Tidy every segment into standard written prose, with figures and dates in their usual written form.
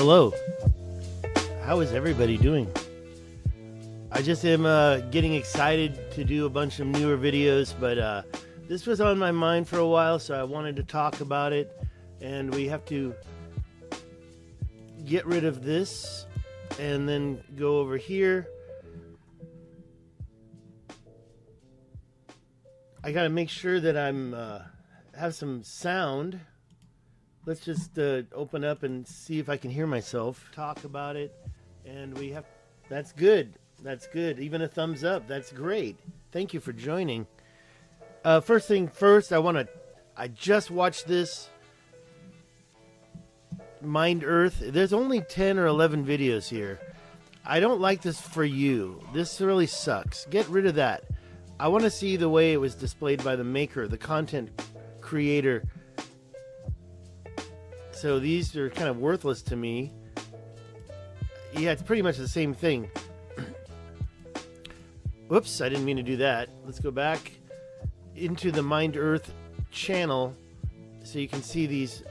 Hello. How is everybody doing? I just am getting excited to do a bunch of newer videos, but this was on my mind for a while, so I wanted to talk about it. And we have to get rid of this and then go over here. I gotta make sure that I'm have some sound. Let's just open up and see if I can hear myself talk about it. And we have, that's good. That's good. Even a thumbs up. That's great. Thank you for joining. First thing first, I just watched this Mind Earth. There's only 10 or 11 videos here. I don't like this for you. This really sucks. Get rid of that. I want to see the way it was displayed by the maker, the content creator. So these are kind of worthless to me. Yeah, it's pretty much the same thing. Whoops, I didn't mean to do that. Let's go back into the Mind Earth channel so you can see these,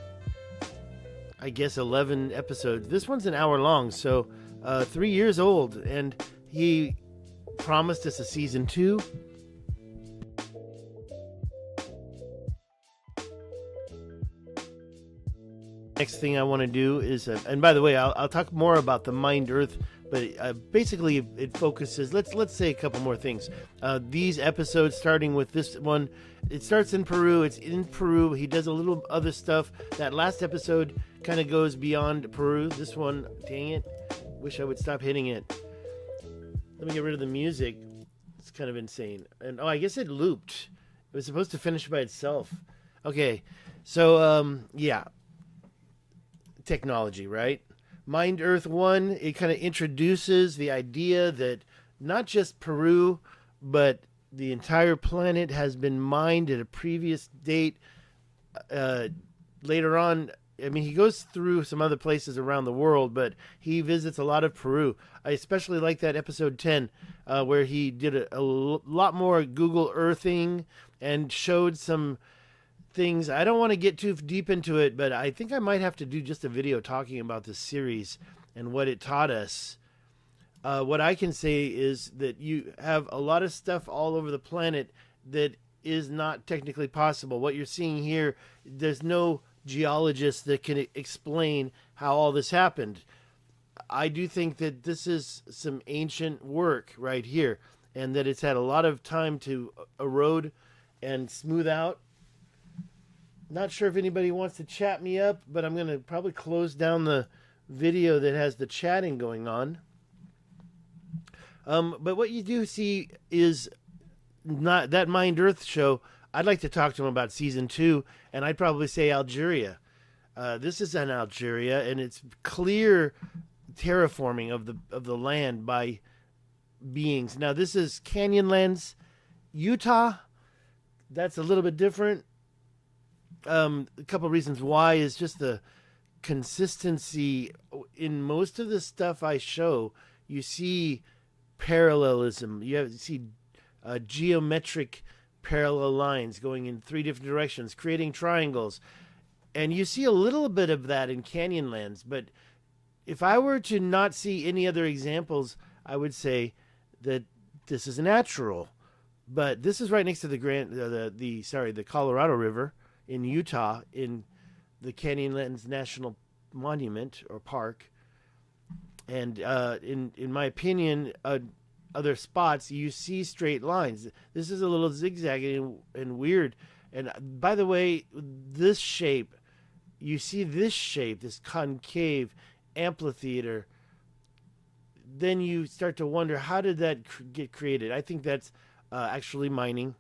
I guess, 11 episodes. This one's an hour long, so 3 years old, and he promised us a season 2. Next thing I want to do is, and by the way, I'll talk more about the Mind Earth, but basically it focuses. Let's say a couple more things. These episodes, starting with this one, it starts in Peru. It's in Peru. He does a little other stuff. That last episode kind of goes beyond Peru. This one, dang it, wish I would stop hitting it. Let me get rid of the music. It's kind of insane. And I guess it looped. It was supposed to finish by itself. Okay, so yeah. Technology, right? Mind Earth 1, it kind of introduces the idea that not just Peru, but the entire planet has been mined at a previous date. Later on, I mean, he goes through some other places around the world, but he visits a lot of Peru. I especially like that episode 10, where he did a lot more Google Earthing and showed some things. I don't want to get too deep into it, but I think I might have to do just a video talking about this series and what it taught us. What I can say is that you have a lot of stuff all over the planet that is not technically possible. What you're seeing here, there's no geologist that can explain how all this happened. I do think that this is some ancient work right here, and that it's had a lot of time to erode and smooth out. Not sure if anybody wants to chat me up, but I'm going to probably close down the video that has the chatting going on. But what you do see is not that Mind Earth show. I'd like to talk to him about season 2, and I'd probably say Algeria. This is an Algeria, and it's clear terraforming of the land by beings. Now, this is Canyonlands, Utah. That's a little bit different. A couple of reasons why is just the consistency in most of the stuff I show. You see parallelism. You see geometric parallel lines going in 3 different directions, creating triangles, and you see a little bit of that in Canyonlands. But if I were to not see any other examples, I would say that this is natural. But this is right next to the Colorado River in Utah, in the Canyonlands National Monument or Park. And in my opinion, other spots, you see straight lines. This is a little zigzagging and weird. And by the way, this shape, you see this shape, this concave amphitheater, then you start to wonder, how did that get created? I think that's actually mining.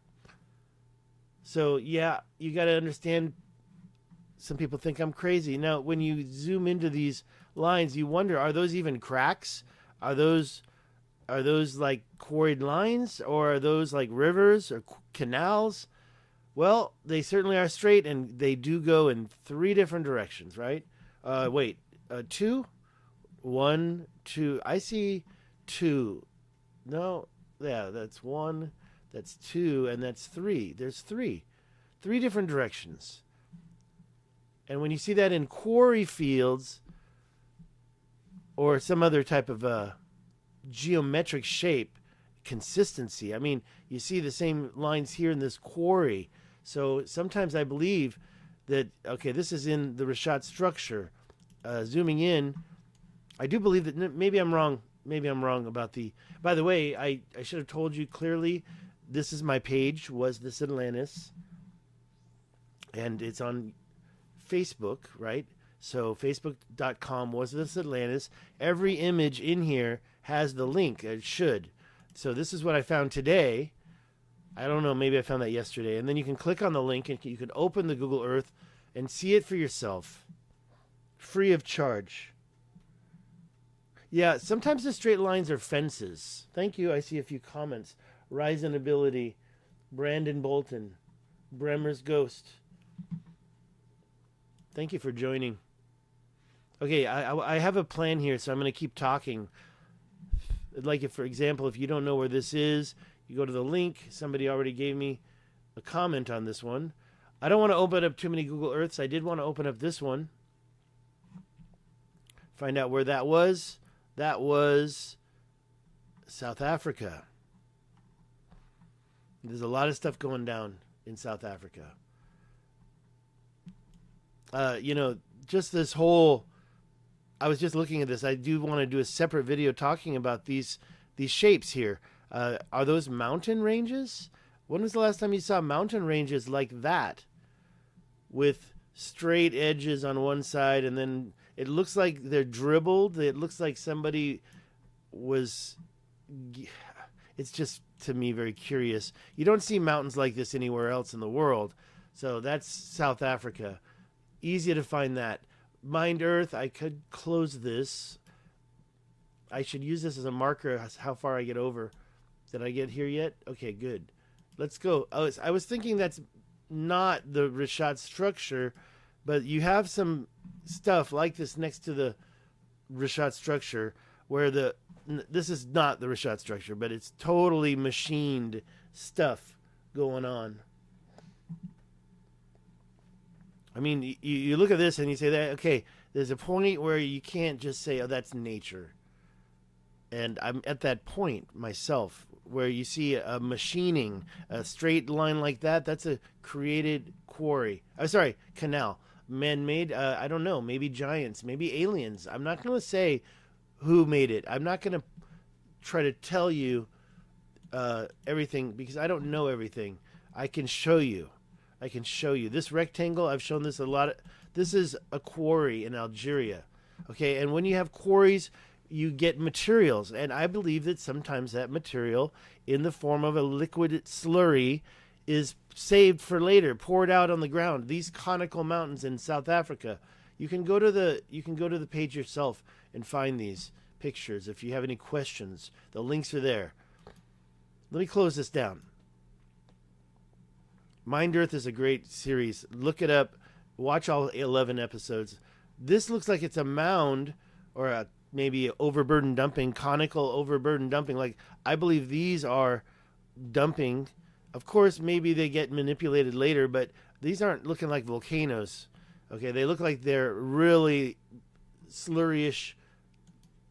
So, yeah, you got to understand, some people think I'm crazy. Now, when you zoom into these lines, you wonder, are those even cracks? Are those like quarried lines, or are those like rivers or canals? Well, they certainly are straight, and they do go in 3 different directions, right? 2? 1, 2. I see 2. No, yeah, that's 1. That's 2, and that's 3. There's 3 different directions. And when you see that in quarry fields, or some other type of geometric shape, consistency. I mean, you see the same lines here in this quarry. So sometimes I believe that, okay, this is in the Richat structure. Zooming in, I do believe that maybe I'm wrong. Maybe I'm wrong about the... By the way, I should have told you clearly, this is my page, Was This Atlantis? And it's on Facebook, right? So facebook.com, Was This Atlantis? Every image in here has the link. It should. So this is what I found today. I don't know, maybe I found that yesterday. And then you can click on the link and you can open the Google Earth and see it for yourself. Free of charge. Yeah, sometimes the straight lines are fences. Thank you. I see a few comments. Rise in Ability. Brandon Bolton. Bremer's Ghost. Thank you for joining. Okay, I have a plan here, so I'm going to keep talking. Like, if, for example, if you don't know where this is, you go to the link. Somebody already gave me a comment on this one. I don't want to open up too many Google Earths. I did want to open up this one. Find out where that was. That was South Africa. There's a lot of stuff going down in South Africa. You know, just this whole... I was just looking at this. I do want to do a separate video talking about these shapes here. Are those mountain ranges? When was the last time you saw mountain ranges like that? With straight edges on one side, and then it looks like they're dribbled. It looks like somebody was... It's just, to me, very curious. You don't see mountains like this anywhere else in the world. So that's South Africa. Easy to find that. Mind Earth, I could close this. I should use this as a marker how far I get over. Did I get here yet? Okay, good. Let's go. I was thinking that's not the Richat structure, but you have some stuff like this next to the Richat structure where this is not the Richat structure, but it's totally machined stuff going on. I mean, you look at this and you say that, okay, there's a point where you can't just say, oh, that's nature. And I'm at that point myself where you see a machining, a straight line like that. That's a created quarry. I'm sorry, canal. Man-made, I don't know, maybe giants, maybe aliens. I'm not going to say who made it. I'm not going to try to tell you everything because I don't know everything. I can show you. This rectangle, I've shown this a lot. This is a quarry in Algeria. Okay, and when you have quarries, you get materials. And I believe that sometimes that material, in the form of a liquid slurry, is saved for later, poured out on the ground. These conical mountains in South Africa. You can go to the page yourself and find these pictures if you have any questions. The links are there. Let me close this down. Mind Earth is a great series. Look it up. Watch all 11 episodes. This looks like it's a mound or maybe overburden dumping, conical overburden dumping. Like, I believe these are dumping. Of course, maybe they get manipulated later, but these aren't looking like volcanoes. Okay, they look like they're really slurryish,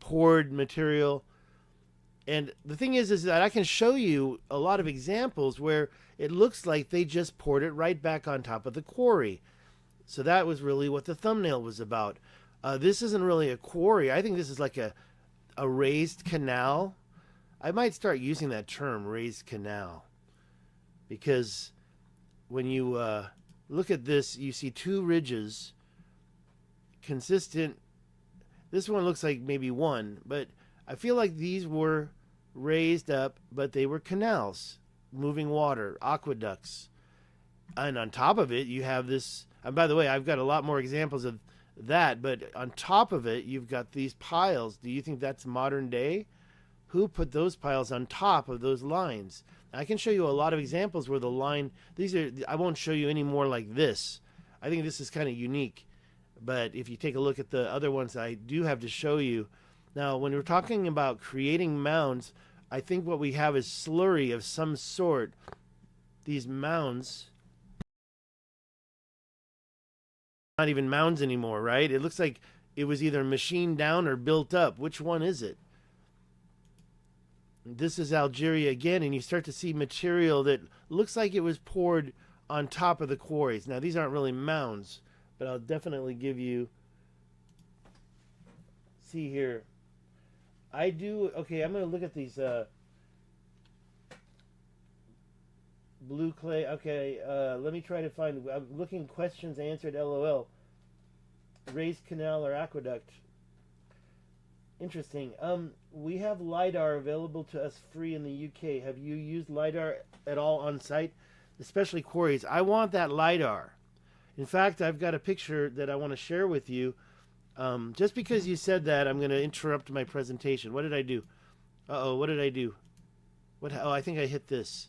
poured material. And the thing is that I can show you a lot of examples where it looks like they just poured it right back on top of the quarry. So that was really what the thumbnail was about. This isn't really a quarry. I think this is like a raised canal. I might start using that term, raised canal. Because when you look at this, you see two ridges, consistent. This one looks like maybe one, but I feel like these were raised up, but they were canals, moving water, aqueducts. And on top of it, you have this, and by the way, I've got a lot more examples of that, but on top of it, you've got these piles. Do you think that's modern day? Who put those piles on top of those lines? I can show you a lot of examples where the line, I won't show you any more like this. I think this is kind of unique. But if you take a look at the other ones I do have to show you. Now, when we're talking about creating mounds, I think what we have is slurry of some sort. These mounds, not even mounds anymore, right? It looks like it was either machined down or built up. Which one is it? This is Algeria again, and you start to see material that looks like it was poured on top of the quarries. Now, these aren't really mounds, but I'll definitely give you... See here. I do... Okay, I'm going to look at these... blue clay. Okay, let me try to find... I'm looking questions answered, LOL. Raised canal or aqueduct. Interesting. We have LiDAR available to us free in the UK. Have you used LiDAR at all on site? Especially quarries. I want that LiDAR. In fact, I've got a picture that I want to share with you. Just because you said that, I'm going to interrupt my presentation. What did I do? Uh-oh, what did I do? Oh, I think I hit this.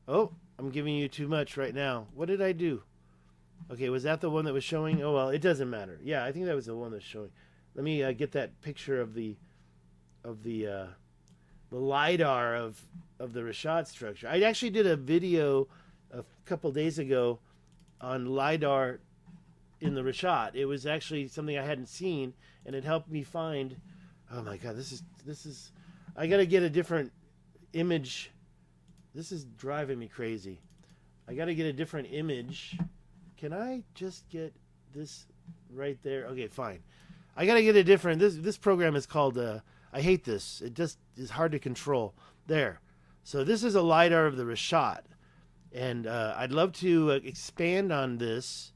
Oh, I'm giving you too much right now. What did I do? Okay, was that the one that was showing? Oh, well, it doesn't matter. Yeah, I think that was the one that's showing. Let me get that picture of the LiDAR of the Richat structure. I actually did a video a couple days ago on LiDAR in the Richat. It was actually something I hadn't seen, and it helped me find... Oh my God, this is... I got to get a different image. This is driving me crazy. I got to get a different image. Can I just get this right there? Okay, fine. I got to get a different... This program is called... I hate this. It just is hard to control. There. So this is a LiDAR of the Richat. And I'd love to expand on this.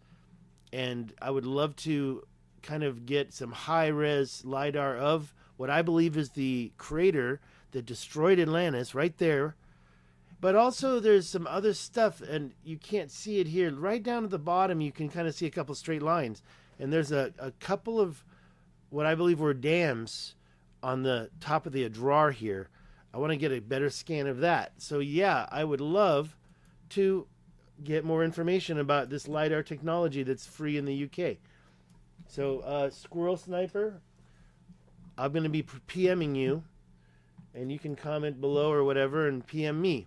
And I would love to kind of get some high-res LiDAR of what I believe is the crater that destroyed Atlantis right there. But also there's some other stuff, and you can't see it here. Right down at the bottom, you can kind of see a couple straight lines. And there's a couple of what I believe were dams on the top of the Adrar here. I want to get a better scan of that. So yeah, I would love to get more information about this LiDAR technology that's free in the UK. So Squirrel Sniper, I'm going to be PMing you, and you can comment below or whatever and PM me.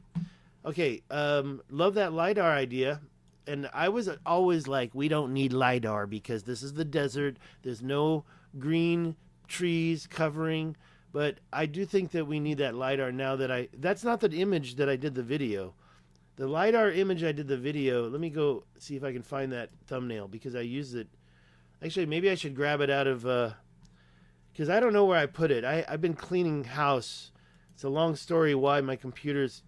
Okay, love that LiDAR idea. And I was always like, we don't need LiDAR because this is the desert. There's no green trees covering. But I do think that we need that LiDAR now that that's not the image that I did the video. The LiDAR image I did the video, let me go see if I can find that thumbnail because I used it. Actually, maybe I should grab it out of, because I don't know where I put it. I've been cleaning house. It's a long story why my computer's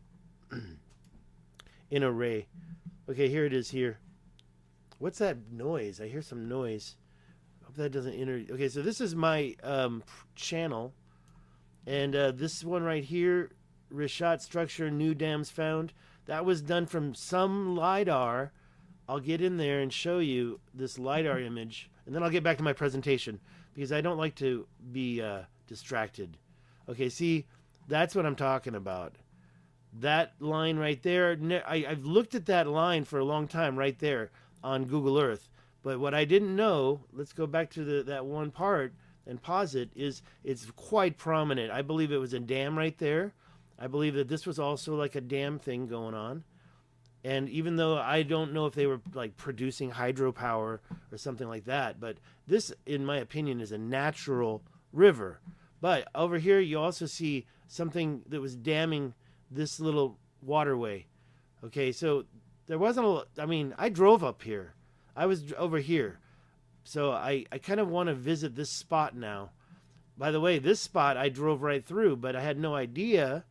in array. Okay, here it is here. What's that noise? I hear some noise. Hope that doesn't enter. Okay, so this is my channel. And this one right here, Richat structure, new dams found. That was done from some LiDAR. I'll get in there and show you this LiDAR image. And then I'll get back to my presentation because I don't like to be distracted. Okay, see, that's what I'm talking about. That line right there, I've looked at that line for a long time right there on Google Earth. But what I didn't know, let's go back to that one part and pause it, is it's quite prominent. I believe it was a dam right there. I believe that this was also like a dam thing going on. And even though I don't know if they were like producing hydropower or something like that, but this, in my opinion, is a natural river. But over here, you also see something that was damming this little waterway. Okay, so there wasn't I drove up here. I was over here. So I kind of want to visit this spot now. By the way, this spot I drove right through, but I had no idea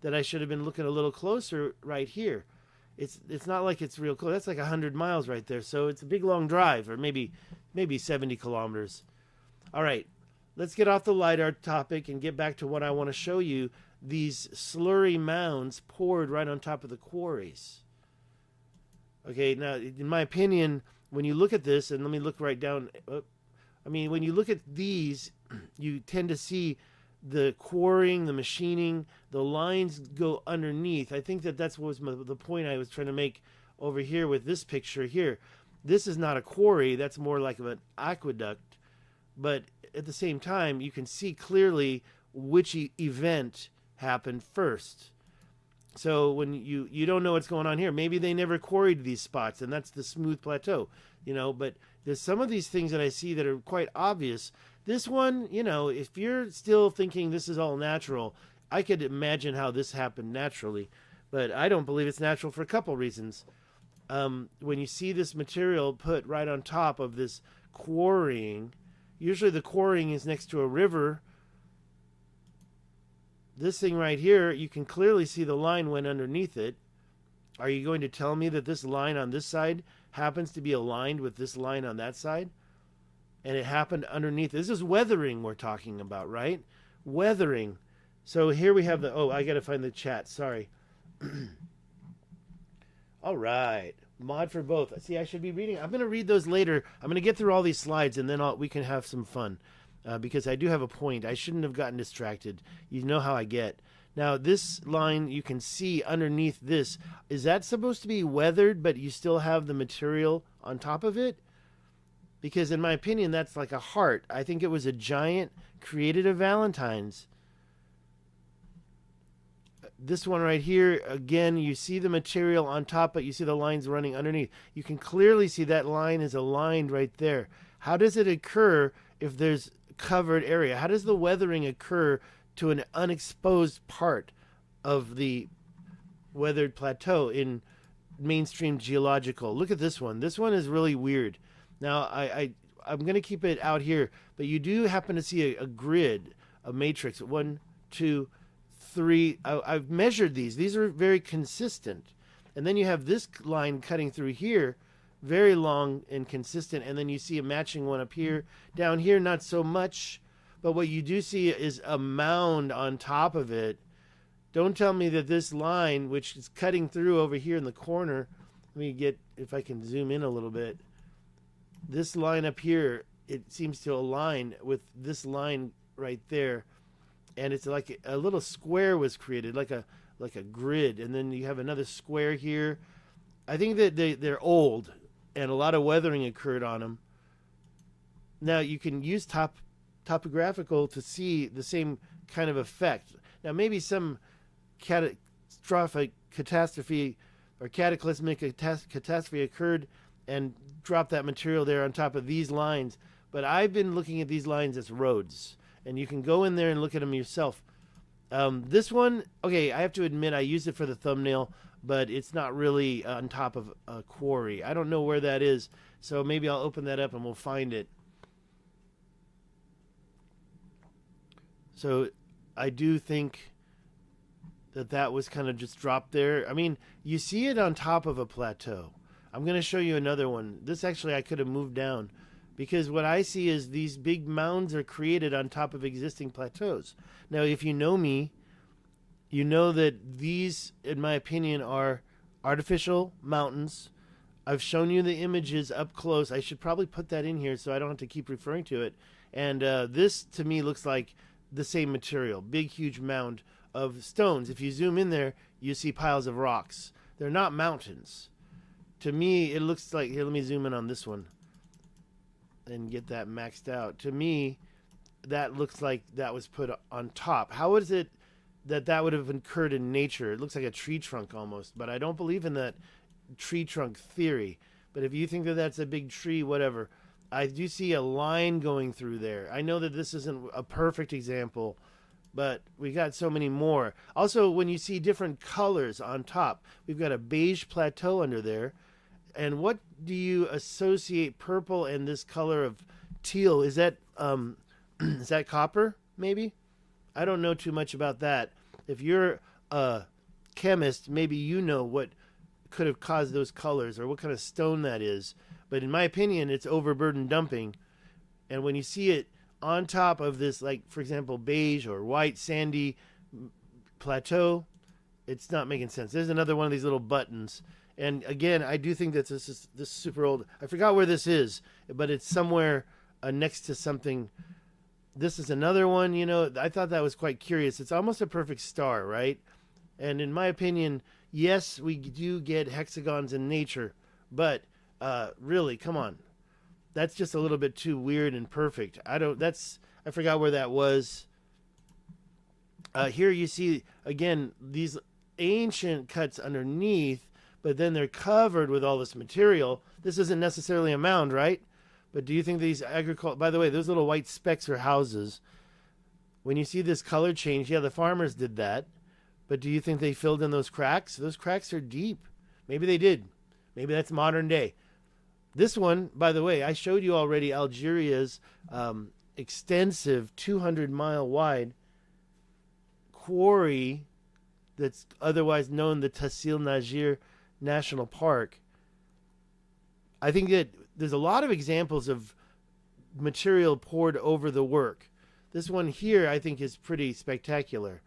that I should have been looking a little closer right here. It's not like it's real close. That's like 100 miles right there. So it's a big long drive, or maybe 70 kilometers. All right, let's get off the LiDAR topic and get back to what I want to show you. These slurry mounds poured right on top of the quarries. Okay, now, in my opinion, when you look at this, and let me look right down. When you look at these, you tend to see the quarrying, the machining, the lines go underneath. I think that's what was the point I was trying to make over here with this picture here. This is not a quarry. That's more like an aqueduct. But at the same time, you can see clearly which event happened first. So when you don't know what's going on here, maybe they never quarried these spots, and that's the smooth plateau, but There's some of these things that I see that are quite obvious. This one, if you're still thinking this is all natural, I could imagine how this happened naturally, but I don't believe it's natural for a couple reasons. When you see this material put right on top of this quarrying, usually the quarrying is next to a river. This thing right here, you can clearly see the line went underneath it. Are you going to tell me that this line on this side happens to be aligned with this line on that side? And it happened underneath. This is weathering we're talking about, right? Weathering. So here we have I got to find the chat. Sorry. All right. Mod for both. See, I should be reading. I'm going to read those later. I'm going to get through all these slides, and then we can have some fun. Because I do have a point. I shouldn't have gotten distracted. You know how I get. Now, this line, you can see underneath this. Is that supposed to be weathered, but you still have the material on top of it? Because in my opinion, that's like a heart. I think it was a giant created of Valentine's. This one right here, again, you see the material on top, but you see the lines running underneath. You can clearly see that line is aligned right there. How does it occur if there's covered area? How does the weathering occur to an unexposed part of the weathered plateau in mainstream geological? Look at this one. This one is really weird. Now, I'm going to keep it out here, but you do happen to see a grid, a matrix. 1, 2, 3. I've measured these. These are very consistent. And then you have this line cutting through here, very long and consistent. And then you see a matching one up here. Down here, not so much. But what you do see is a mound on top of it. Don't tell me that this line, which is cutting through over here in the corner, let me get, if I can zoom in a little bit. This line up here, it seems to align with this line right there. And it's like a little square was created, like a grid. And then you have another square here. I think that they're old, and a lot of weathering occurred on them. Now, you can use topographical to see the same kind of effect. Now, maybe some catastrophic catastrophe or cataclysmic catastrophe occurred and dropped that material there on top of these lines. But I've been looking at these lines as roads, and you can go in there and look at them yourself. This one, okay, I have to admit I used it for the thumbnail, but it's not really on top of a quarry. I don't know where that is, so maybe I'll open that up and we'll find it. So I do think that was kind of just dropped there. I mean, you see it on top of a plateau. I'm going to show you another one. This actually I could have moved down, because what I see is these big mounds are created on top of existing plateaus. Now, if you know me, you know that these, in my opinion, are artificial mountains. I've shown you the images up close. I should probably put that in here so I don't have to keep referring to it. And this, to me, looks like the same material. Big, huge mound of stones. If you zoom in there, you see piles of rocks. They're not mountains. To me, it looks like... Here, let me zoom in on this one and get that maxed out. To me, that looks like that was put on top. How is it that would have occurred in nature? It looks like a tree trunk almost, but I don't believe in that tree trunk theory. But if you think that that's a big tree, whatever, I do see a line going through there. I know that this isn't a perfect example, but we got so many more. Also, when you see different colors on top, we've got a beige plateau under there. And what do you associate purple and this color of teal? Is that is that copper, maybe? I don't know too much about that. If you're a chemist, maybe you know what could have caused those colors or what kind of stone that is. But in my opinion, it's overburden dumping. And when you see it on top of this, like, for example, beige or white sandy plateau, it's not making sense. There's another one of these little buttons. And again, I do think that this is super old. I forgot where this is, but it's somewhere next to something. This is another one, I thought that was quite curious. It's almost a perfect star, right? And in my opinion, yes, we do get hexagons in nature, but really, come on. That's just a little bit too weird and perfect. I forgot where that was. Here you see, again, these ancient cuts underneath, but then they're covered with all this material. This isn't necessarily a mound, right? But do you think these by the way, those little white specks are houses. When you see this color change, yeah, the farmers did that. But do you think they filled in those cracks? Those cracks are deep. Maybe they did. Maybe that's modern day. This one, by the way, I showed you already Algeria's extensive 200-mile wide quarry that's otherwise known the Tassil Najir National Park. I think that there's a lot of examples of material poured over the work. This one here, I think, is pretty spectacular.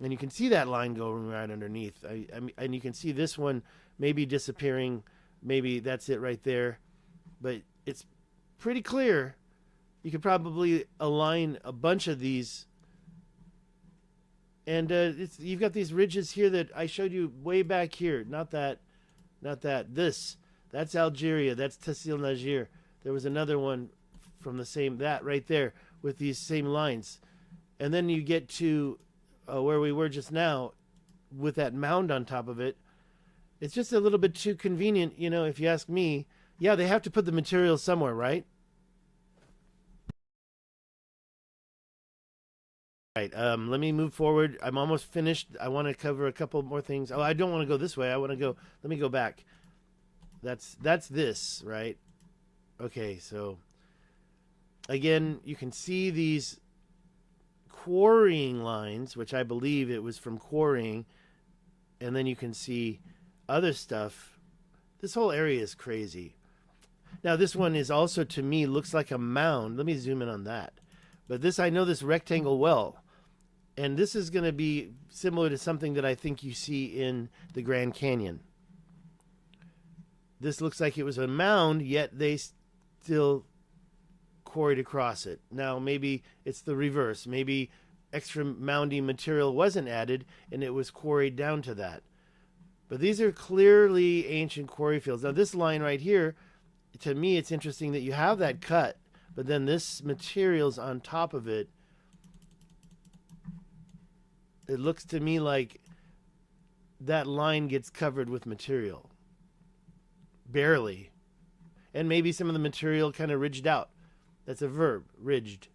And you can see that line going right underneath. And you can see this one maybe disappearing. Maybe that's it right there. But it's pretty clear. You could probably align a bunch of these. And you've got these ridges here that I showed you way back here. Not that. This. That's Algeria. That's Tassil Najir. There was another one from the same, that right there with these same lines. And then you get to where we were just now with that mound on top of it. It's just a little bit too convenient, you know, if you ask me. Yeah, they have to put the material somewhere, right? Right. Let me move forward. I'm almost finished. I want to cover a couple more things. Oh, I don't want to go this way. I want to go. Let me go back. That's this, right? Okay, so again, you can see these quarrying lines, which I believe it was from quarrying, and then you can see other stuff. This whole area is crazy. Now, this one is also, to me, looks like a mound. Let me zoom in on that. But this, I know this rectangle well. And this is going to be similar to something that I think you see in the Grand Canyon. This looks like it was a mound, yet they still quarried across it. Now, maybe it's the reverse. Maybe extra moundy material wasn't added, and it was quarried down to that. But these are clearly ancient quarry fields. Now, this line right here, to me, it's interesting that you have that cut, but then this material's on top of it. It looks to me like that line gets covered with material. Barely. And maybe some of the material kind of ridged out. That's a verb, ridged.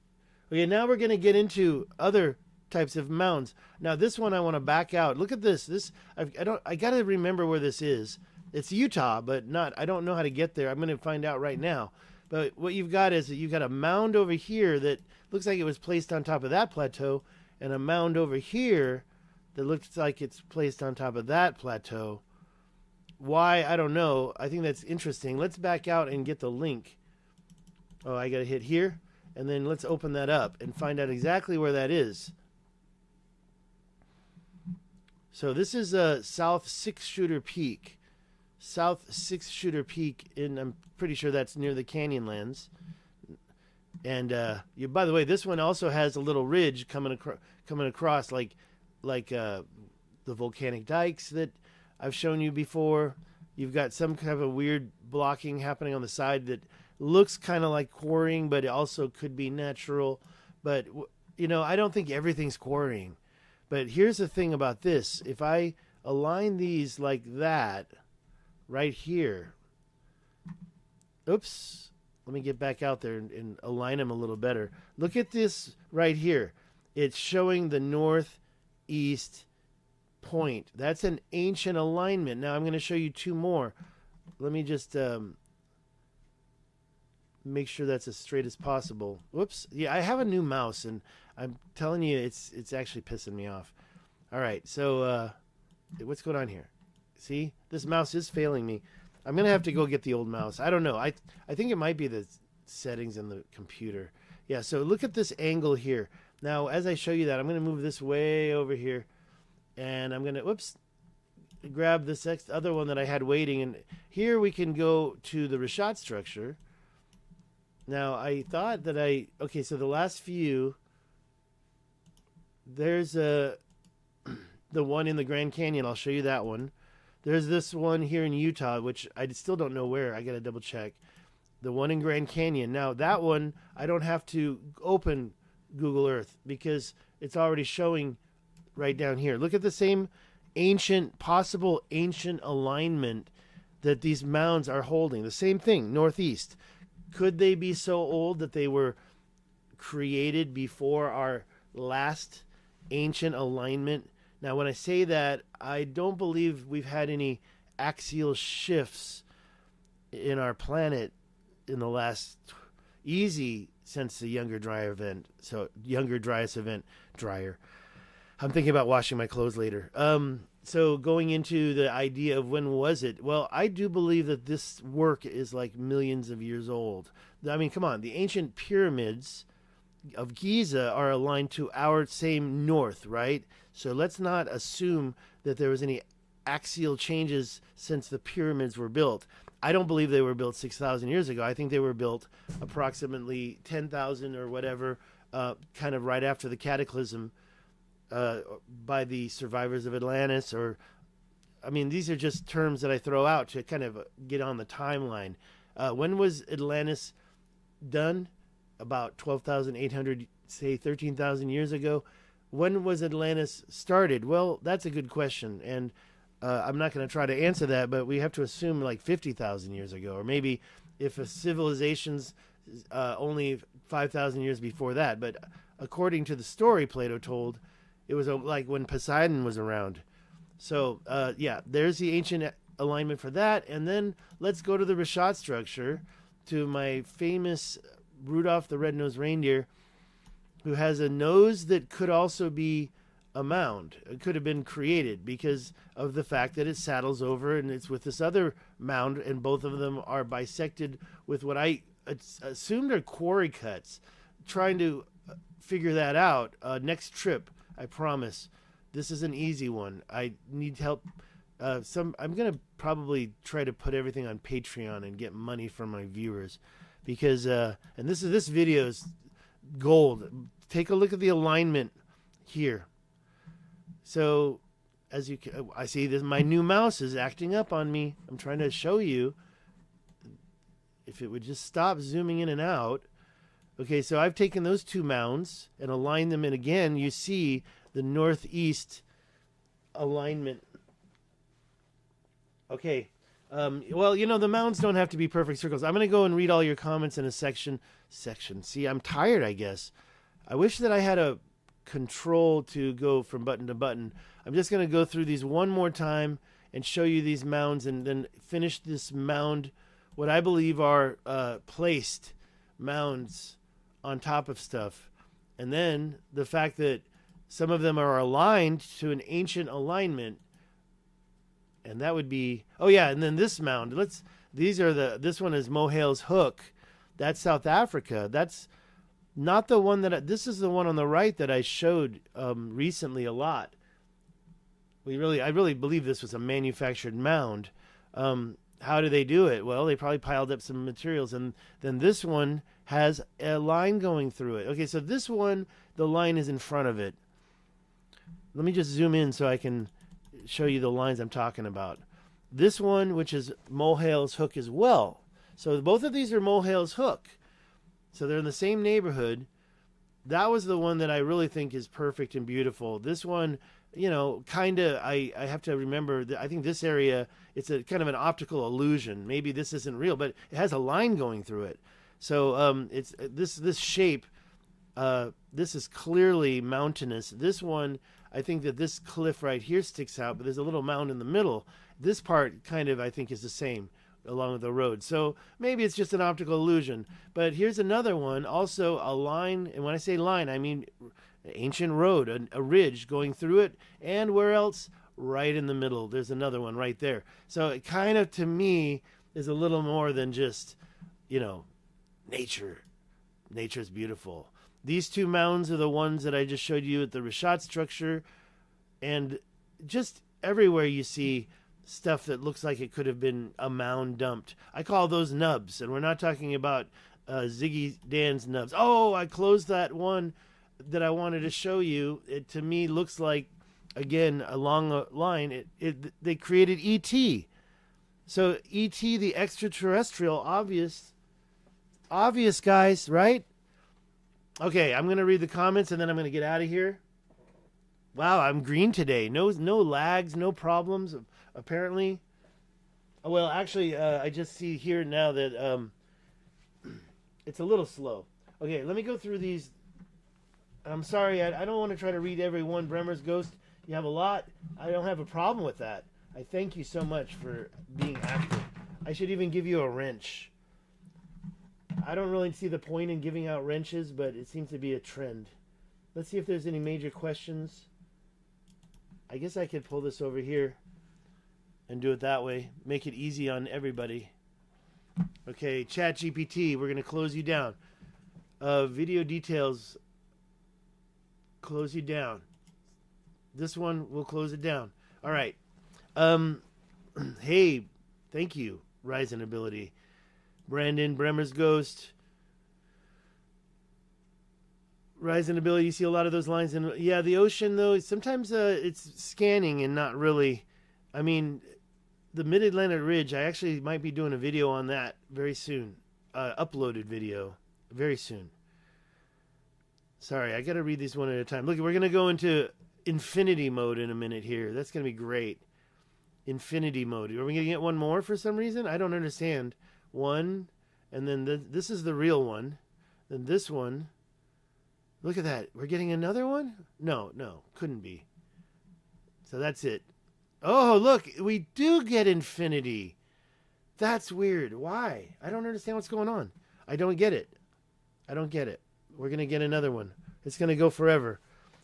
Okay, now we're going to get into other types of mounds. Now this one I want to back out. Look at this. I got to remember where this is. It's Utah, but not. I don't know how to get there. I'm going to find out right now. But what you've got is that you've got a mound over here that looks like it was placed on top of that plateau, and a mound over here that looks like it's placed on top of that plateau. Why? I don't know. I think that's interesting. Let's back out and get the link. Oh, I got to hit here. And then let's open that up and find out exactly where that is. So this is a South Six Shooter Peak. South Six Shooter Peak, I'm pretty sure that's near the Canyonlands. And by the way, this one also has a little ridge coming across like the volcanic dikes that I've shown you before. You've got some kind of a weird blocking happening on the side that looks kind of like quarrying, but it also could be natural. But, you know, I don't think everything's quarrying. But here's the thing about this. If I align these like that right here. Oops. Let me get back out there and align them a little better. Look at this right here. It's showing the northeast point. That's an ancient alignment. Now I'm going to show you two more. Let me just make sure that's as straight as possible. Whoops. Yeah, I have a new mouse, and I'm telling you, it's actually pissing me off. All right, so what's going on here? See, this mouse is failing me. I'm going to have to go get the old mouse. I don't know. I think it might be the settings in the computer. Yeah, so look at this angle here. Now, as I show you that, I'm going to move this way over here. And I'm going to, grab this other one that I had waiting. And here we can go to the Richat structure. Now, I thought that okay, so the last few, there's the one in the Grand Canyon. I'll show you that one. There's this one here in Utah, which I still don't know where. I got to double check. The one in Grand Canyon. Now, that one, I don't have to open Google Earth because it's already showing right down here. Look at the same possible ancient alignment that these mounds are holding. The same thing, northeast. Could they be so old that they were created before our last ancient alignment? Now, when I say that, I don't believe we've had any axial shifts in our planet in the last easy since the Younger Dryas event. So Younger Dryas event, drier. I'm thinking about washing my clothes later. So going into the idea of when was it? Well, I do believe that this work is like millions of years old. I mean, come on, the ancient pyramids of Giza are aligned to our same north, right? So let's not assume that there was any axial changes since the pyramids were built. I don't believe they were built 6,000 years ago. I think they were built approximately 10,000 or whatever, kind of right after the cataclysm by the survivors of Atlantis. Or, I mean, these are just terms that I throw out to kind of get on the timeline. When was Atlantis done? About 12,800, say 13,000 years ago. When was Atlantis started? Well, that's a good question, and I'm not going to try to answer that, but we have to assume like 50,000 years ago, or maybe if a civilization's only 5,000 years before that. But according to the story Plato told, it was like when Poseidon was around. So yeah, there's the ancient alignment for that. And then let's go to the Richat structure, to my famous Rudolph the Red-Nosed Reindeer, who has a nose that could also be a mound. It could have been created because of the fact that it saddles over and it's with this other mound, and both of them are bisected with what I assumed are quarry cuts. Trying to figure that out. Next trip, I promise. This is an easy one. I need help. I'm gonna probably try to put everything on Patreon and get money from my viewers, because and this video is gold. Take a look at the alignment here. So, as you can, I see this. My new mouse is acting up on me. I'm trying to show you. If it would just stop zooming in and out. Okay, so I've taken those two mounds and aligned them, and again, you see the northeast alignment. Okay. Well, you know, the mounds don't have to be perfect circles. I'm going to go and read all your comments in a section. See, I'm tired, I guess. I wish that I had a control to go from button to button. I'm just going to go through these one more time and show you these mounds, and then finish this mound, what I believe are placed mounds on top of stuff. And then the fact that some of them are aligned to an ancient alignment. And that would be, oh yeah, and then this mound. This one is Mohale's Hook. That's South Africa. That's not the one this is the one on the right that I showed recently a lot. I really believe this was a manufactured mound. How do they do it? Well, they probably piled up some materials, and then this one has a line going through it. Okay, so this one, the line is in front of it. Let me just zoom in so I can show you the lines I'm talking about. This one, which is Mohale's Hook as well. So both of these are Mohale's Hook. So they're in the same neighborhood. That was the one that I really think is perfect and beautiful. This one, you know, kind of, I have to remember that I think this area, it's a kind of an optical illusion. Maybe this isn't real, but it has a line going through it. So it's this shape. This is clearly mountainous. This one, I think that this cliff right here sticks out, but there's a little mound in the middle. This part kind of, I think, is the same along the road. So maybe it's just an optical illusion. But here's another one, also a line. And when I say line, I mean ancient road, a ridge going through it. And where else? Right in the middle. There's another one right there. So it kind of, to me, is a little more than just, you know, nature. Nature's beautiful. These two mounds are the ones that I just showed you at the Richat structure. And just everywhere you see stuff that looks like it could have been a mound dumped. I call those nubs, and we're not talking about Ziggy Dan's nubs. Oh, I closed that one that I wanted to show you. It, to me, looks like, again, along a line, they created E.T. So E.T., the extraterrestrial, obvious, guys, right? Okay, I'm going to read the comments, and then I'm going to get out of here. Wow, I'm green today. No lags, no problems, apparently. Well, actually, I just see here now that It's a little slow. Okay, let me go through these. I'm sorry, I don't want to try to read every one. Bremer's Ghost, you have a lot. I don't have a problem with that. I thank you so much for being active. I should even give you a wrench. I don't really see the point in giving out wrenches, but it seems to be a trend. Let's see if there's any major questions. I guess I could pull this over here and do it that way. Make it easy on everybody. Okay, ChatGPT, we're going to close you down. Video details, close you down. This one will close it down. All right. Hey, thank you, Ryzen Ability. Brandon, Bremer's Ghost. Ryzen Ability, you see a lot of those lines. And yeah, the ocean, though, sometimes it's scanning and not really. I mean, the Mid-Atlantic Ridge, I actually might be doing a video on that very soon. Uploaded video very soon. Sorry, I got to read these one at a time. Look, we're going to go into infinity mode in a minute here. That's going to be great. Infinity mode. Are we going to get one more for some reason? I don't understand. One, and then this is the real one. Then this one. Look at that. We're getting another one? No, couldn't be. So that's it. Oh, look, we do get infinity. That's weird. Why? I don't understand what's going on. I don't get it. We're going to get another one. It's going to go forever.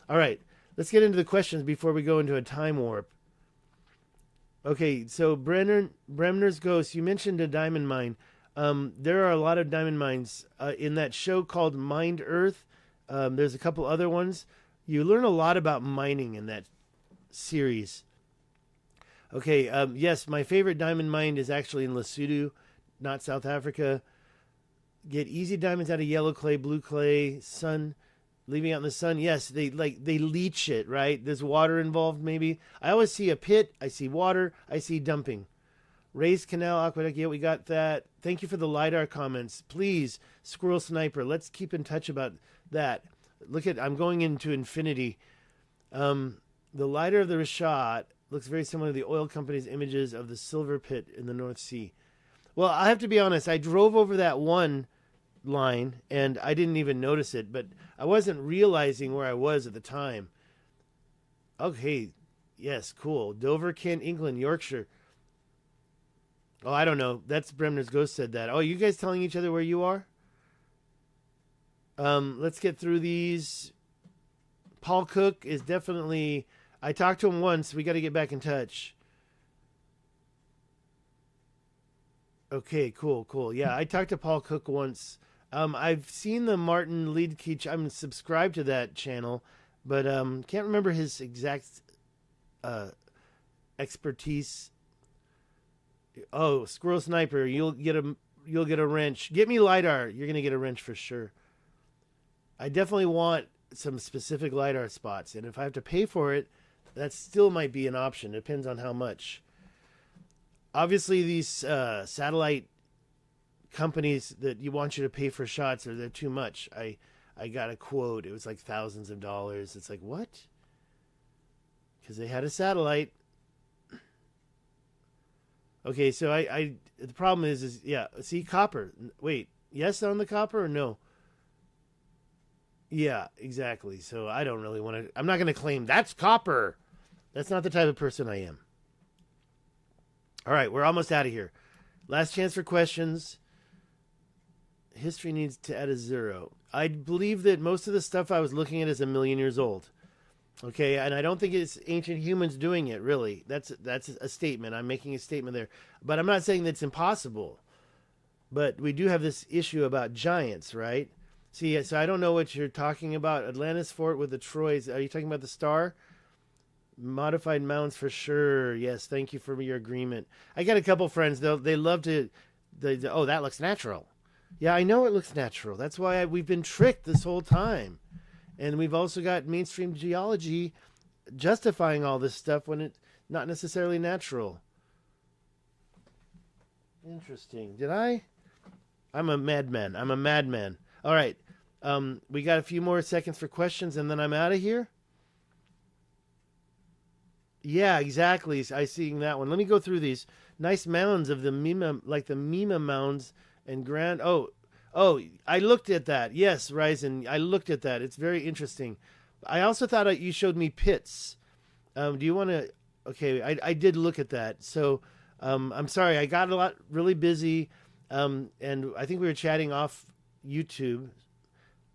All right, let's get into the questions before we go into a time warp. Okay, so Bremner's Ghost, you mentioned a diamond mine. There are a lot of diamond mines in that show called Mined Earth. There's a couple other ones. You learn a lot about mining in that series. Okay, yes, my favorite diamond mine is actually in Lesotho, not South Africa. Get easy diamonds out of yellow clay, blue clay, sun, leaving out in the sun. Yes, they leach it, right? There's water involved, maybe. I always see a pit. I see water. I see dumping. Raised canal, aqueduct. Yeah, we got that. Thank you for the LiDAR comments. Please, Squirrel Sniper, let's keep in touch about that. Look at, I'm going into infinity. The LiDAR of the Richat looks very similar to the oil company's images of the silver pit in the North Sea. Well, I have to be honest. I drove over that one line and I didn't even notice it, but I wasn't realizing where I was at the time. Okay, yes, cool. Dover, Kent, England, Yorkshire. Oh, I don't know. That's Bremner's Ghost said that. Oh, you guys telling each other where you are? Let's get through these. Paul Cook is definitely... I talked to him once. We got to get back in touch. Okay, cool. Yeah, I talked to Paul Cook once. I've seen the Martin Leedkey. I'm subscribed to that channel, but can't remember his exact expertise. Oh, Squirrel Sniper, you'll get a wrench. Get me LiDAR. You're gonna get a wrench for sure. I definitely want some specific LiDAR spots, and if I have to pay for it, that still might be an option. It depends on how much. Obviously, these satellite companies that you want you to pay for shots they're too much. I got a quote. It was like thousands of dollars. It's like, what? Because they had a satellite. Okay, so I the problem is yeah. See, copper. Wait, yes on the copper or no? Yeah, exactly. So I don't really want to. I'm not going to claim that's copper. That's not the type of person I am. All right, we're almost out of here. Last chance for questions. History needs to add a 0. I believe that most of the stuff I was looking at is 1 million years old. Okay, and I don't think it's ancient humans doing it, really. That's a statement. I'm making a statement there. But I'm not saying that's impossible. But we do have this issue about giants, right? See, so I don't know what you're talking about. Atlantis fort with the Troys. Are you talking about the star? Modified mounds for sure. Yes, thank you for your agreement. I got a couple friends. They love to... oh, that looks natural. Yeah, I know it looks natural. That's why we've been tricked this whole time. And we've also got mainstream geology justifying all this stuff when it's not necessarily natural. Interesting. Did I? I'm a madman. All right. We got a few more seconds for questions, and then I'm out of here. Yeah, exactly. I see that one. Let me go through these nice mounds of the Mima, like the Mima mounds and grand. Oh, Oh, I looked at that. Yes, Ryzen, I looked at that. It's very interesting. I also thought you showed me pits. Do you want to? Okay, I did look at that. So I'm sorry, I got really busy, and I think we were chatting off YouTube.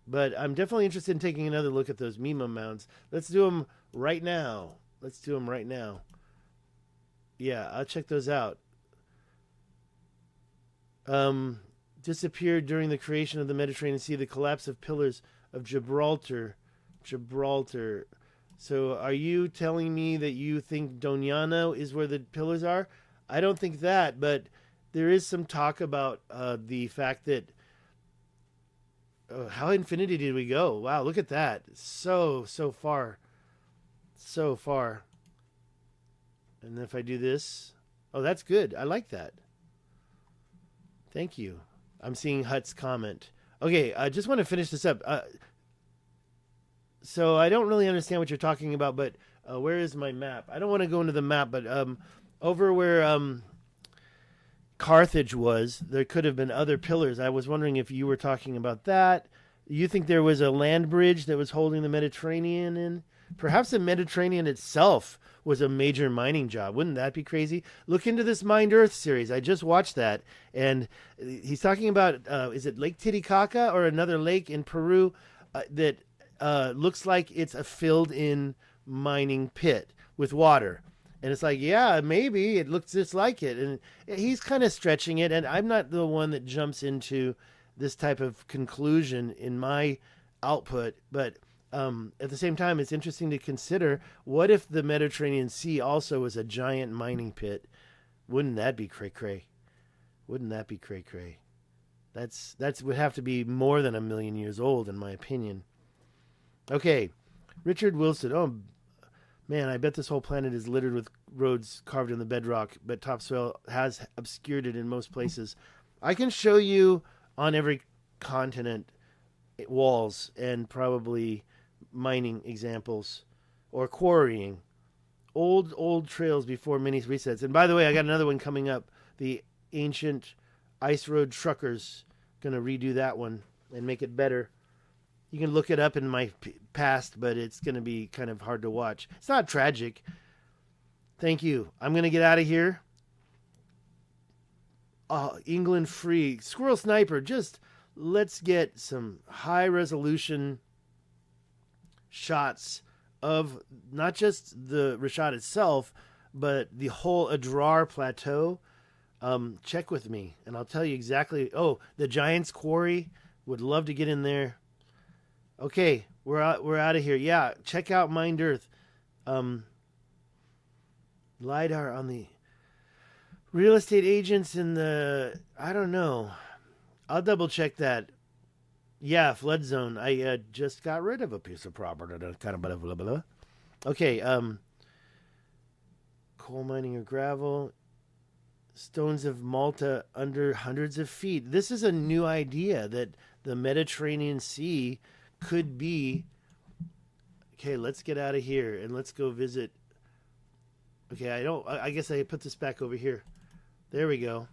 But I'm definitely interested in taking another look at those Mima mounds. Let's do them right now. Let's do them right now. Yeah, I'll check those out. Disappeared during the creation of the Mediterranean Sea, the collapse of pillars of Gibraltar. Gibraltar. So are you telling me that you think Doniano is where the pillars are? I don't think that, but there is some talk about the fact that how infinity did we go? Wow, look at that. So far. So far. And if I do this, oh, that's good. I like that. Thank you. I'm seeing Hut's comment. Okay, I just want to finish this up. So I don't really understand what you're talking about, but where is my map? I don't want to go into the map, but over where Carthage was, there could have been other pillars. I was wondering if you were talking about that. You think there was a land bridge that was holding the Mediterranean in? Perhaps the Mediterranean itself was a major mining job. Wouldn't that be crazy? Look into this Mined Earth series. I just watched that. And he's talking about, is it Lake Titicaca or another lake in Peru that looks like it's a filled-in mining pit with water. And it's like, yeah, maybe. It looks just like it. And he's kind of stretching it. And I'm not the one that jumps into this type of conclusion in my output. But at the same time, it's interesting to consider, what if the Mediterranean Sea also was a giant mining pit? Wouldn't that be cray-cray? Wouldn't that be cray-cray? That's would have to be more than 1 million years old, in my opinion. Okay, Richard Wilson. Oh, man, I bet this whole planet is littered with roads carved in the bedrock, but topsoil has obscured it in most places. I can show you on every continent walls and probably mining examples or quarrying. Old trails before many resets. And by the way, I got another one coming up. The ancient ice road truckers. Going to redo that one and make it better. You can look it up in my past, but it's going to be kind of hard to watch. It's not tragic. Thank you. I'm going to get out of here. England free. Squirrel Sniper, just let's get some high resolution shots of not just the Richat itself, but the whole Adrar plateau. Check with me, and I'll tell you exactly. Oh, the Giant's Quarry. Would love to get in there. Okay, we're out of here. Yeah, check out Mined Earth. LiDAR on the real estate agents in the, I don't know. I'll double check that. Yeah, flood zone. I just got rid of a piece of property. Kind of blah, blah, blah, blah. Okay, coal mining or gravel. Stones of Malta under hundreds of feet. This is a new idea that the Mediterranean Sea could be. Okay, let's get out of here and let's go visit. Okay, I guess I put this back over here. There we go.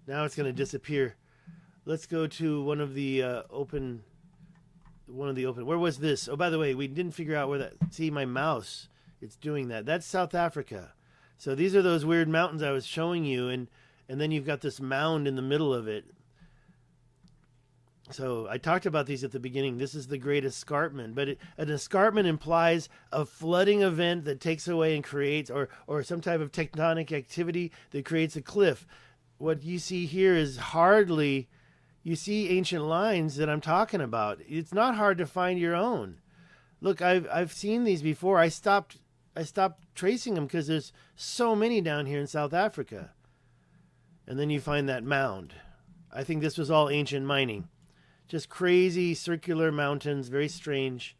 Now it's going to disappear. Let's go to one of the open. Where was this? Oh, by the way, we didn't figure out where that. See, my mouse. It's doing that. That's South Africa. So these are those weird mountains I was showing you, and then you've got this mound in the middle of it. So I talked about these at the beginning. This is the Great Escarpment, but an escarpment implies a flooding event that takes away and creates, or some type of tectonic activity that creates a cliff. What you see here is hardly. You see ancient lines that I'm talking about. It's not hard to find your own. Look, I've seen these before. I stopped tracing them because there's so many down here in South Africa. And then you find that mound. I think this was all ancient mining. Just crazy circular mountains, very strange.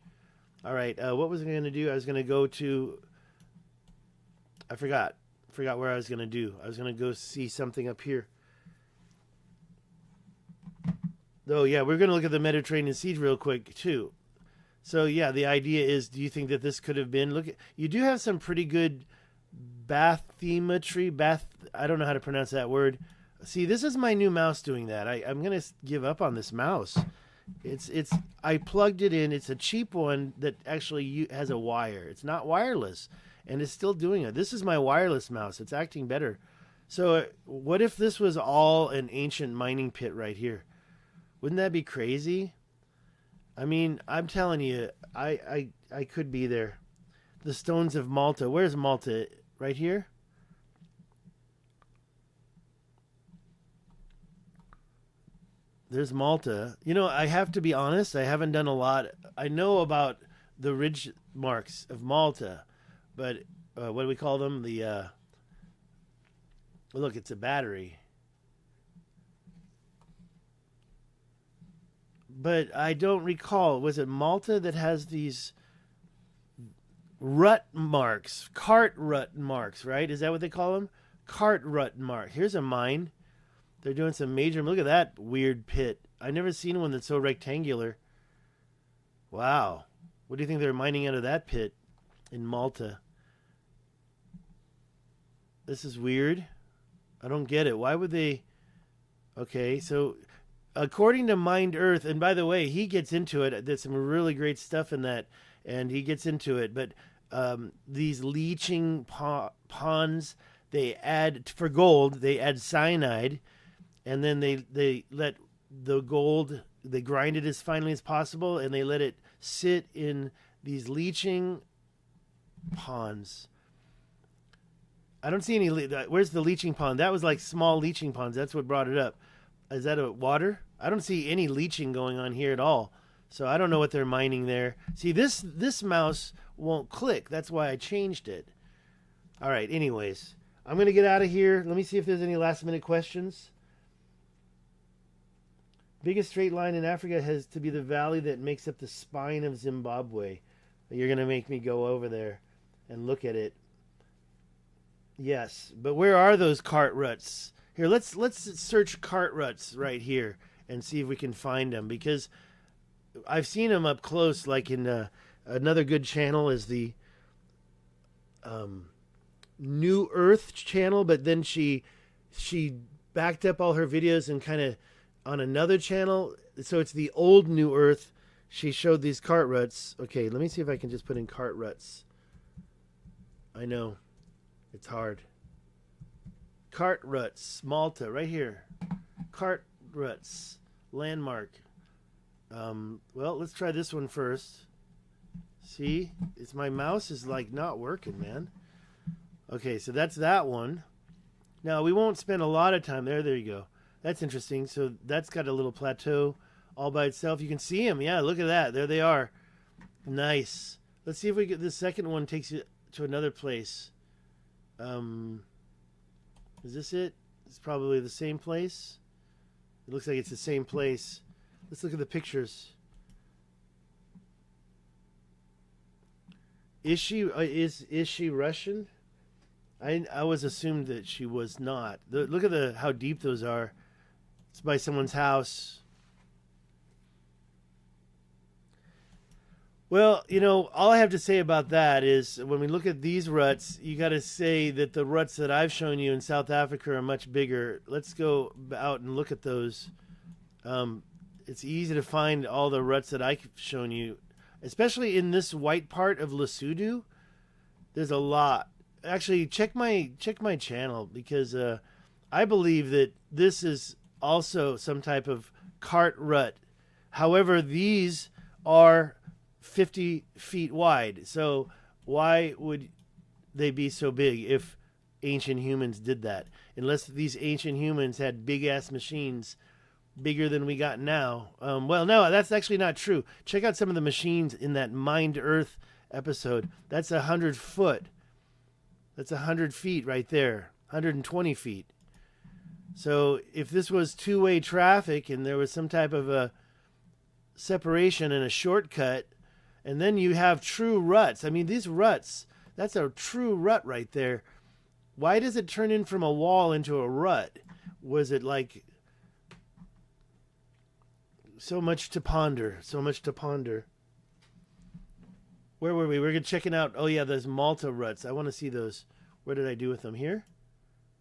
All right, what was I going to do? I was going to go to... I forgot where I was going to do. I was going to go see something up here. Oh, yeah, we're going to look at the Mediterranean Sea real quick, too. So, yeah, the idea is, do you think that this could have been... You do have some prethy good bathymetry. I don't know how to pronounce that word. See, this is my new mouse doing that. I'm gonna give up on this mouse. It's I plugged it in. It's a cheap one that actually has a wire. It's not wireless, and it's still doing it. This is my wireless mouse. It's acting better. So what if this was all an ancient mining pit right here? Wouldn't that be crazy? I mean, I'm telling you, I could be there. The stones of Malta. Where's Malta? Right here? There's Malta. You know, I have to be honest, I haven't done a lot. I know about the ridge marks of Malta, but what do we call them? Look, it's a battery. But I don't recall. Was it Malta that has these rut marks? Cart rut marks, right? Is that what they call them? Cart rut mark. Here's a mine. They're doing some major. Look at that weird pit. I've never seen one that's so rectangular. Wow. What do you think they're mining out of that pit in Malta? This is weird. I don't get it. Why would they? Okay, so according to Mind Earth, and by the way, he gets into it. There's some really great stuff in that, and he gets into it. But these leaching ponds, they add for gold. They add cyanide, and then they let the gold. They grind it as finely as possible, and they let it sit in these leaching ponds. I don't see any. Where's the leaching pond? That was like small leaching ponds. That's what brought it up. Is that a water? I don't see any leaching going on here at all. So I don't know what they're mining there. See, this mouse won't click. That's why I changed it. All right. Anyways, I'm going to get out of here. Let me see if there's any last minute questions. Biggest straight line in Africa has to be the valley that makes up the spine of Zimbabwe. You're going to make me go over there and look at it. Yes, but where are those cart ruts? Here, let's search cart ruts right here and see if we can find them, because I've seen them up close. Like in another good channel is the New Earth channel, but then she backed up all her videos and kind of on another channel. So it's the old New Earth. She showed these cart ruts. Okay, let me see if I can just put in cart ruts. I know. It's hard. Cart ruts, Malta, right here. Cart ruts, landmark. Well, let's try this one first. See, my mouse is like not working, man. Okay, so that's that one. Now we won't spend a lot of time there. There you go. That's interesting. So that's got a little plateau all by itself. You can see them. Yeah, look at that. There they are. Nice. Let's see if we get the second one takes you to another place. Is this it? It's probably the same place. It looks like it's the same place. Let's look at the pictures. Is she Russian? I was assumed that she was not. Look at how deep those are. It's by someone's house. Well, you know, all I have to say about that is when we look at these ruts, you got to say that the ruts that I've shown you in South Africa are much bigger. Let's go out and look at those. It's easy to find all the ruts that I've shown you, especially in this white part of Lesotho. There's a lot. Actually, check my channel, because I believe that this is also some type of cart rut. However, these are 50 feet wide. So why would they be so big if ancient humans did that? Unless these ancient humans had big ass machines bigger than we got now. Well, no, that's actually not true. Check out some of the machines in that Mind Earth episode. That's 100 foot. That's 100 feet right there. 120 feet. So if this was two-way traffic and there was some type of a separation and a shortcut, and then you have true ruts. I mean, these ruts, that's a true rut right there. Why does it turn in from a wall into a rut? Was it like so much to ponder, so much to ponder. Where were we? We were checking out, oh yeah, those Malta ruts. I want to see those. Where did I do with them? Here?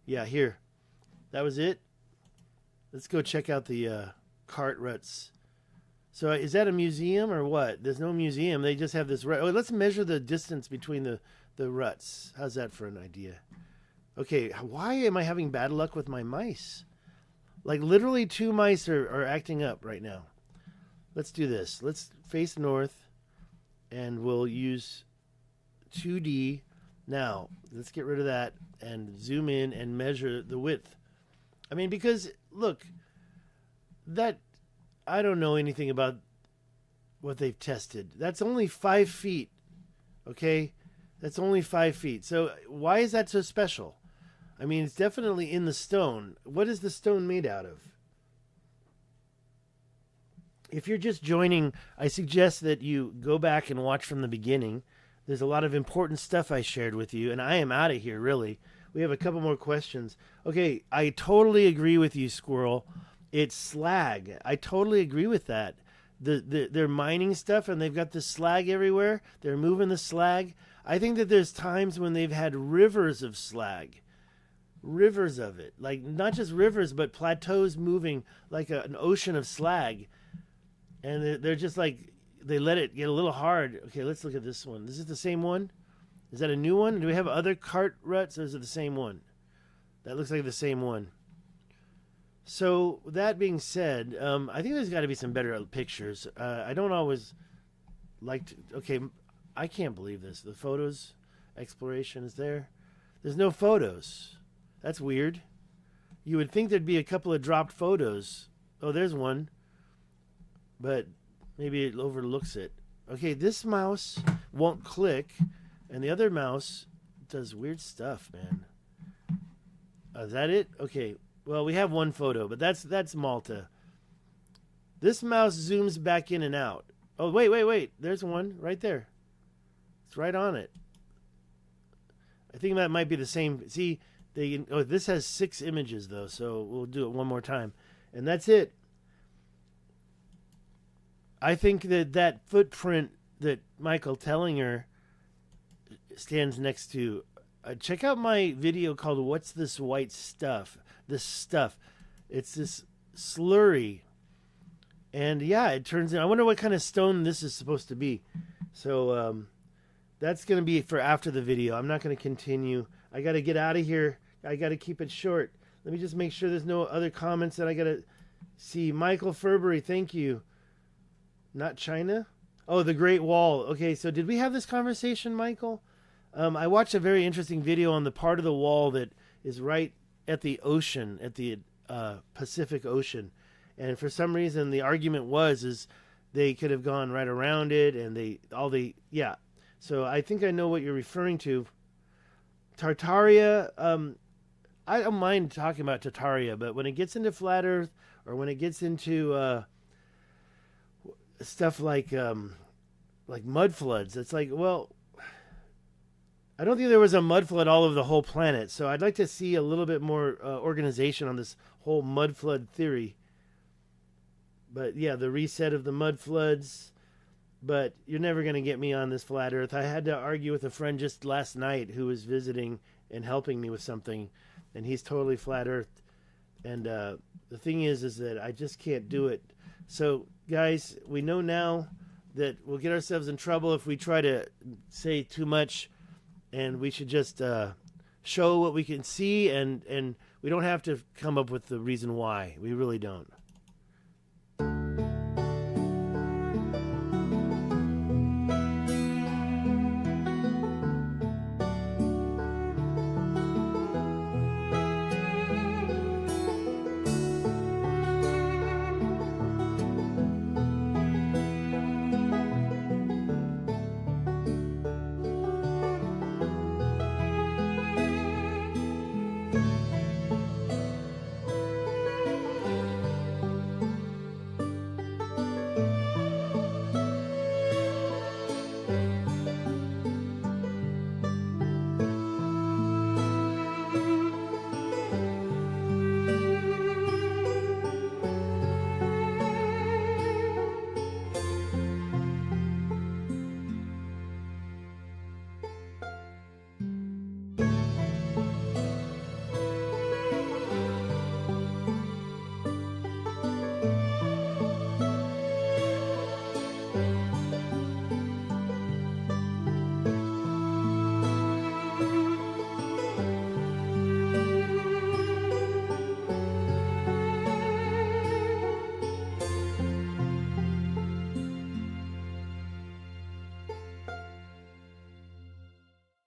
Yeah, here. That was it? Let's go check out the cart ruts. So is that a museum or what? There's no museum. They just have this rut. Oh, let's measure the distance between the ruts. How's that for an idea? Okay, why am I having bad luck with my mice? Like literally 2 mice are acting up right now. Let's do this. Let's face north and we'll use 2D. Now, let's get rid of that and zoom in and measure the width. I mean, because look, that I don't know anything about what they've tested. That's only 5 feet. Okay? That's only 5 feet. So why is that so special? I mean, it's definitely in the stone. What is the stone made out of? If you're just joining, I suggest that you go back and watch from the beginning. There's a lot of important stuff I shared with you, and I am out of here, really. We have a couple more questions. Okay, I totally agree with you, Squirrel. It's slag. I totally agree with that. They're mining stuff, and they've got the slag everywhere. They're moving the slag. I think that there's times when they've had rivers of slag. Rivers of it. Like, not just rivers, but plateaus moving like an ocean of slag. And they're just like, they let it get a little hard. Okay, let's look at this one. This is the same one? Is that a new one? Do we have other cart ruts, or is it the same one? That looks like the same one. So, that being said, I think there's got to be some better pictures. I don't always like to... Okay, I can't believe this. The photos, exploration is there. There's no photos. That's weird. You would think there'd be a couple of dropped photos. Oh, there's one. But maybe it overlooks it. Okay, this mouse won't click, and the other mouse does weird stuff, man. Is that it? Okay, well, we have one photo, but that's Malta. This mouse zooms back in and out. Oh, wait. There's one right there. It's right on it. I think that might be the same. See, this has 6 images, though, so we'll do it one more time. And that's it. I think that footprint that Michael Tellinger stands next to, check out my video called What's This White Stuff? This stuff. It's this slurry. And yeah, it turns in. I wonder what kind of stone this is supposed to be. So that's going to be for after the video. I'm not going to continue. I got to get out of here. I got to keep it short. Let me just make sure there's no other comments that I got to see. Michael Furbury, thank you. Not China? Oh, the Great Wall. Okay, so did we have this conversation, Michael? I watched a very interesting video on the part of the wall that is right at the ocean, at the Pacific Ocean. And for some reason, the argument is they could have gone right around it, and yeah. So I think I know what you're referring to. Tartaria, I don't mind talking about Tartaria, but when it gets into flat Earth, or when it gets into stuff like mud floods, it's like, well, I don't think there was a mud flood all over the whole planet, so I'd like to see a little bit more organization on this whole mud flood theory. But yeah, the reset of the mud floods. But you're never going to get me on this flat Earth. I had to argue with a friend just last night who was visiting and helping me with something, and he's totally flat Earth. And the thing is that I just can't do it. So, guys, we know now that we'll get ourselves in trouble if we try to say too much, and we should just show what we can see, and we don't have to come up with the reason why. We really don't.